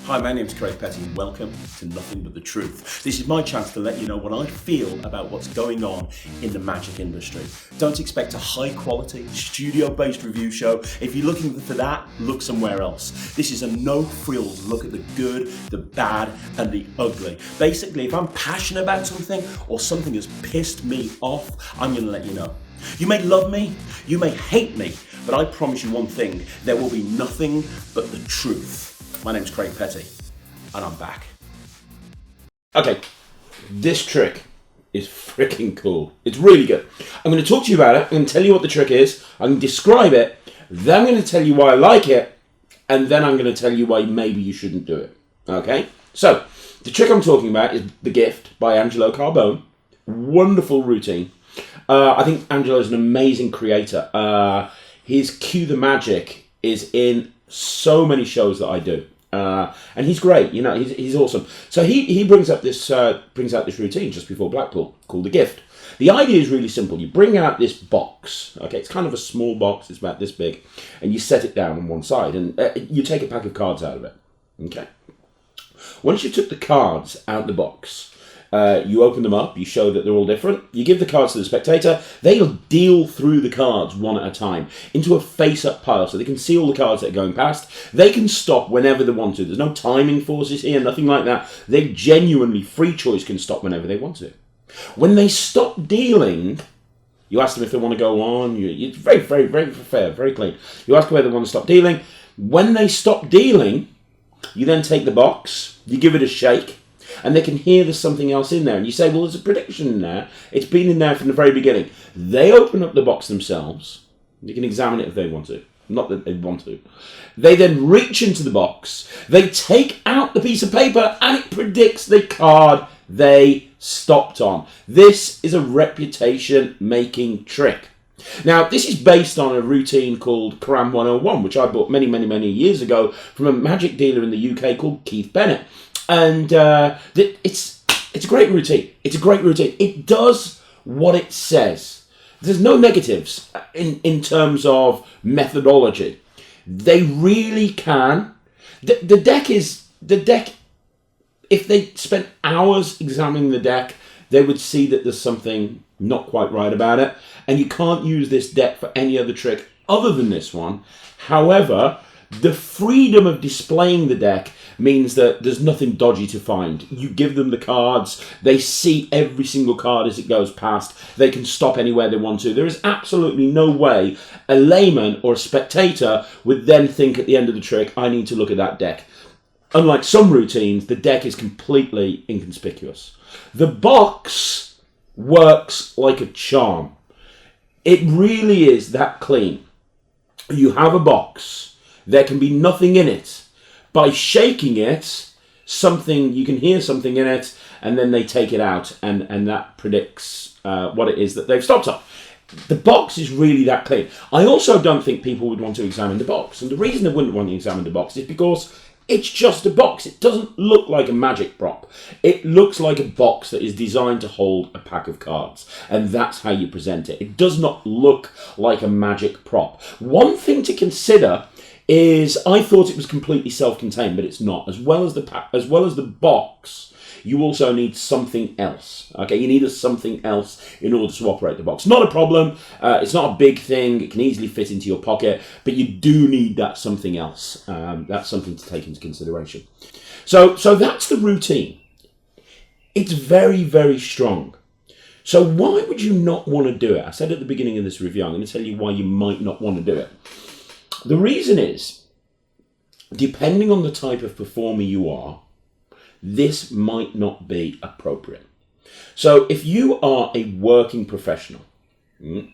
Hi, my name's Craig Petty and welcome to Nothing But The Truth. This is my chance to let you know what I feel about what's going on in the magic industry. Don't expect a high quality, studio-based review show. If you're looking for that, look somewhere else. This is a no-frills look at the good, the bad and the ugly. Basically, if I'm passionate about something or something has pissed me off, I'm going to let you know. You may love me, you may hate me, but I promise you one thing, there will be nothing but the truth. My name's Craig Petty, and I'm back. Okay, this trick is freaking cool. It's really good. I'm going to talk to you about it. I'm going to tell you what the trick is. I'm going to describe it. Then I'm going to tell you why I like it. And then I'm going to tell you why maybe you shouldn't do it. Okay? So, the trick I'm talking about is The Gift by Angelo Carbone. Wonderful routine. I think Angelo is an amazing creator. His Cue the Magic is in so many shows that I do. And he's great, you know, he's awesome. So he brings out this routine just before Blackpool called The Gift. The idea is really simple. You bring out this box, okay, it's kind of a small box, it's about this big, and you set it down on one side, and you take a pack of cards out of it, okay? Once you took the cards out of the box, you open them up, you show that they're all different, you give the cards to the spectator, they'll deal through the cards one at a time into a face-up pile so they can see all the cards that are going past. They can stop whenever they want to. There's no timing forces here, nothing like that. They genuinely, free choice, can stop whenever they want to. When they stop dealing, you ask them if they want to go on. It's very, very, very fair, very clean. You ask whether they want to stop dealing. When they stop dealing, you then take the box, you give it a shake, and they can hear there's something else in there. And you say, well, there's a prediction in there. It's been in there from the very beginning. They open up the box themselves. You can examine it if they want to. Not that they want to. They then reach into the box. They take out the piece of paper and it predicts the card they stopped on. This is a reputation-making trick. Now, this is based on a routine called Cram 101, which I bought many, many, many years ago from a magic dealer in the UK called Keith Bennett. And it's a great routine. It's a great routine. It does what it says. There's no negatives in terms of methodology. They really can. The deck, if they spent hours examining the deck, they would see that there's something not quite right about it. And you can't use this deck for any other trick other than this one. However, the freedom of displaying the deck means that there's nothing dodgy to find. You give them the cards, they see every single card as it goes past, they can stop anywhere they want to. There is absolutely no way a layman or a spectator would then think at the end of the trick, I need to look at that deck. Unlike some routines, the deck is completely inconspicuous. The box works like a charm. It really is that clean. You have a box, there can be nothing in it. By shaking it, you can hear something in it, and then they take it out, and that predicts what it is that they've stopped on. The box is really that clean. I also don't think people would want to examine the box, and the reason they wouldn't want to examine the box is because it's just a box. It doesn't look like a magic prop. It looks like a box that is designed to hold a pack of cards, and that's how you present it. It does not look like a magic prop. One thing to consider is I thought it was completely self-contained, but it's not. As well as the box, you also need something else. Okay, you need something else in order to operate the box. Not a problem. It's not a big thing. It can easily fit into your pocket, but you do need that something else. That's something to take into consideration. So that's the routine. It's very, very strong. So why would you not want to do it? I said at the beginning of this review, I'm going to tell you why you might not want to do it. The reason is, depending on the type of performer you are, this might not be appropriate. So if you are a working professional, if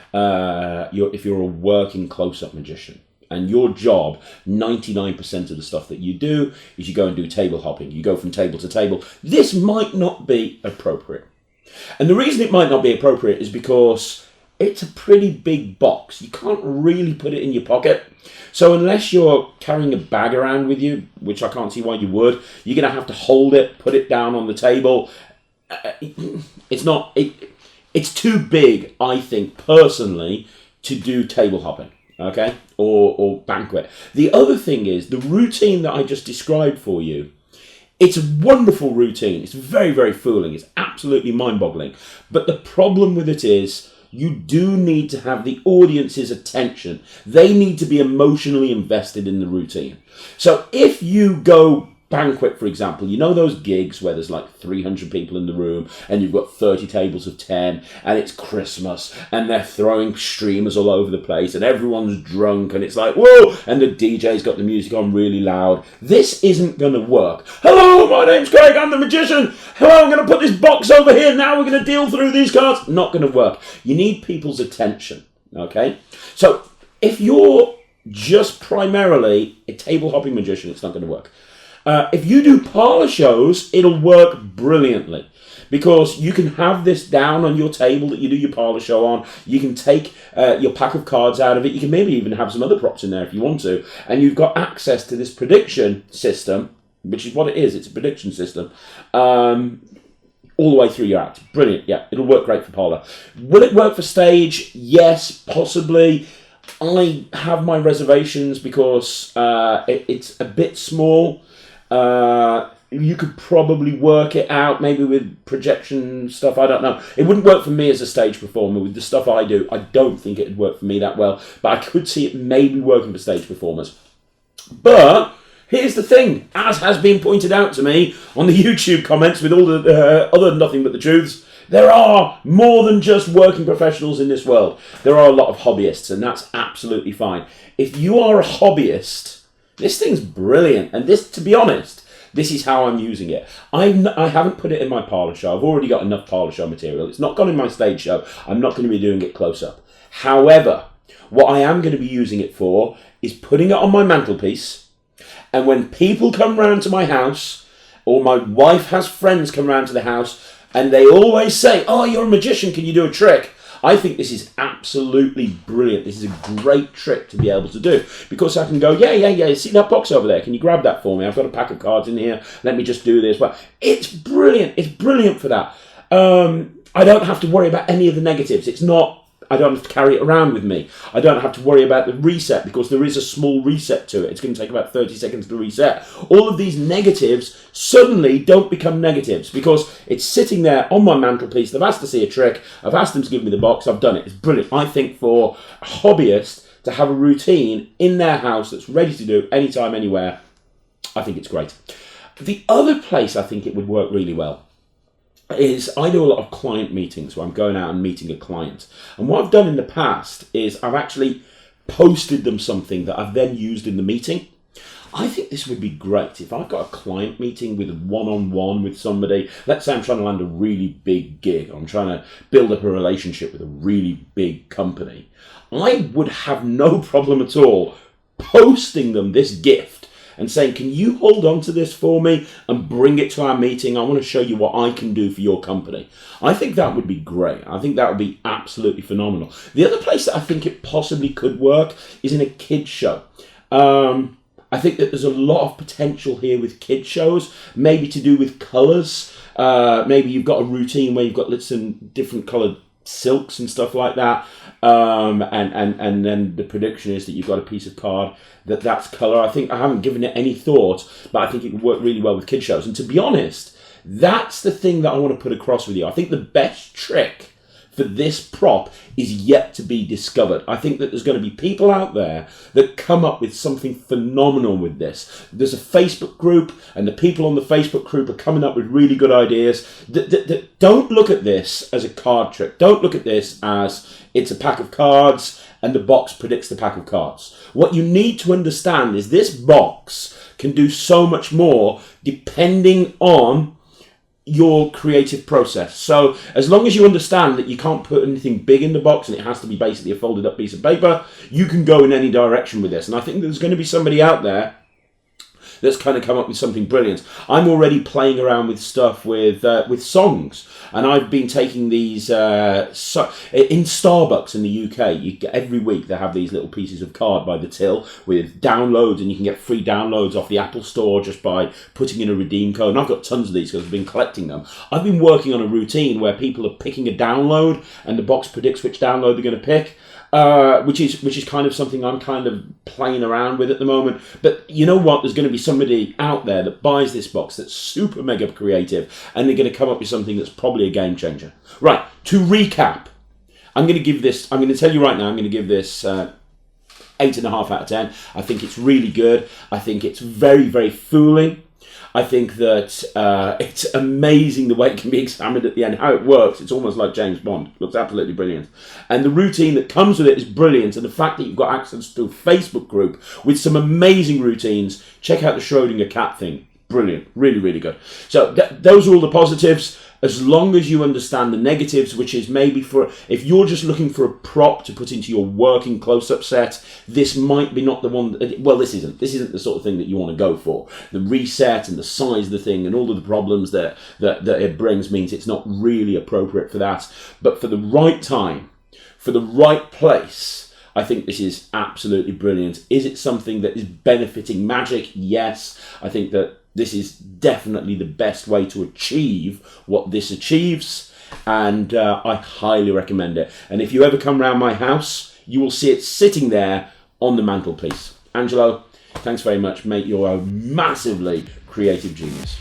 you're a working close-up magician, and your job, 99% of the stuff that you do is you go and do table hopping, you go from table to table, this might not be appropriate. And the reason it might not be appropriate is because it's a pretty big box. You can't really put it in your pocket. So unless you're carrying a bag around with you, which I can't see why you would, you're going to have to hold it, put it down on the table. It's too big, I think, personally, to do table hopping. okay, or banquet. The other thing is the routine that I just described for you. It's a wonderful routine. It's very, very fooling. It's absolutely mind-boggling. But the problem with it is you do need to have the audience's attention. They need to be emotionally invested in the routine. So if you go banquet, for example, you know those gigs where there's like 300 people in the room and you've got 30 tables of 10 and it's Christmas and they're throwing streamers all over the place and everyone's drunk and it's like, whoa, and the DJ's got the music on really loud. This isn't going to work. Hello, my name's Craig, I'm the magician. Hello, I'm going to put this box over here. Now we're going to deal through these cards. Not going to work. You need people's attention, okay? So if you're just primarily a table hopping magician, it's not going to work. If you do parlour shows, it'll work brilliantly because you can have this down on your table that you do your parlour show on. You can take your pack of cards out of it. You can maybe even have some other props in there if you want to. And you've got access to this prediction system, which is what it is. It's a prediction system. All the way through your act. Brilliant. Yeah, it'll work great for parlour. Will it work for stage? Yes, possibly. I have my reservations because it's a bit small. You could probably work it out maybe with projection stuff. I don't know. It wouldn't work for me as a stage performer with the stuff I do. I don't think it'd work for me that well, but I could see it maybe working for stage performers. But here's the thing, as has been pointed out to me on the YouTube comments with all the other Nothing But the Truths, there are more than just working professionals in this world. There are a lot of hobbyists, and that's absolutely fine. If you are a hobbyist, this thing's brilliant, and this, to be honest, this is how I'm using it. I haven't put it in my parlour show. I've already got enough parlour show material. It's not gone in my stage show. I'm not going to be doing it close up. However, what I am going to be using it for is putting it on my mantelpiece, and when people come round to my house, or my wife has friends come round to the house, and they always say, oh, you're a magician, can you do a trick? I think this is absolutely brilliant. This is a great trick to be able to do because I can go, yeah, see that box over there? Can you grab that for me? I've got a pack of cards in here. Let me just do this. Well, it's brilliant. It's brilliant for that. I don't have to worry about any of the negatives. I don't have to carry it around with me. I don't have to worry about the reset because there is a small reset to it. It's going to take about 30 seconds to reset. All of these negatives suddenly don't become negatives because it's sitting there on my mantelpiece. They've asked to see a trick. I've asked them to give me the box. I've done it. It's brilliant. I think for a hobbyist to have a routine in their house that's ready to do anytime, anywhere, I think it's great. The other place I think it would work really well is I do a lot of client meetings where I'm going out and meeting a client. And what I've done in the past is I've actually posted them something that I've then used in the meeting. I think this would be great if I've got a client meeting with one-on-one with somebody. Let's say I'm trying to land a really big gig. I'm trying to build up a relationship with a really big company. I would have no problem at all posting them this gift and saying, can you hold on to this for me and bring it to our meeting? I want to show you what I can do for your company. I think that would be great. I think that would be absolutely phenomenal. The other place that I think it possibly could work is in a kids show. I think that there's a lot of potential here with kids shows, maybe to do with colours. Maybe you've got a routine where you've got some different coloured silks and stuff like that. And then the prediction is that you've got a piece of card that's colour. I think I haven't given it any thought, but I think it would work really well with kid shows. And to be honest, that's the thing that I want to put across with you. I think the best trick for this prop is yet to be discovered. I think that there's going to be people out there that come up with something phenomenal with this. There's a Facebook group, and the people on the Facebook group are coming up with really good ideas. Don't look at this as a card trick. Don't look at this as it's a pack of cards and the box predicts the pack of cards. What you need to understand is this box can do so much more depending on your creative process. So as long as you understand that you can't put anything big in the box and it has to be basically a folded up piece of paper, you can go in any direction with this. And I think there's going to be somebody out there that's kind of come up with something brilliant. I'm already playing around with stuff with songs, and I've been taking these in Starbucks in the UK. Every week they have these little pieces of card by the till with downloads, and you can get free downloads off the Apple Store just by putting in a redeem code. And I've got tons of these because I've been collecting them. I've been working on a routine where people are picking a download, and the box predicts which download they're going to pick. which is kind of something I'm kind of playing around with at the moment. But you know what? There's going to be somebody out there that buys this box that's super mega creative, and they're going to come up with something that's probably a game changer. Right, to recap, I'm going to tell you right now, I'm going to give this 8.5 out of 10. I think it's really good. I think it's very, very fooling. I think that it's amazing the way it can be examined at the end, how it works. It's almost like James Bond. It looks absolutely brilliant. And the routine that comes with it is brilliant. And the fact that you've got access to a Facebook group with some amazing routines. Check out the Schrodinger cat thing. Brilliant. Really, really good. So those are all the positives. As long as you understand the negatives, which is maybe if you're just looking for a prop to put into your working close-up set, this might be not the one. Well, this isn't the sort of thing that you want to go for. The reset and the size of the thing and all of the problems that it brings means it's not really appropriate for that. But for the right time, for the right place, I think this is absolutely brilliant. Is it something that is benefiting Magic? Yes. I think that this is definitely the best way to achieve what this achieves, and I highly recommend it. And if you ever come round my house, you will see it sitting there on the mantelpiece. Angelo, thanks very much, mate. You're a massively creative genius.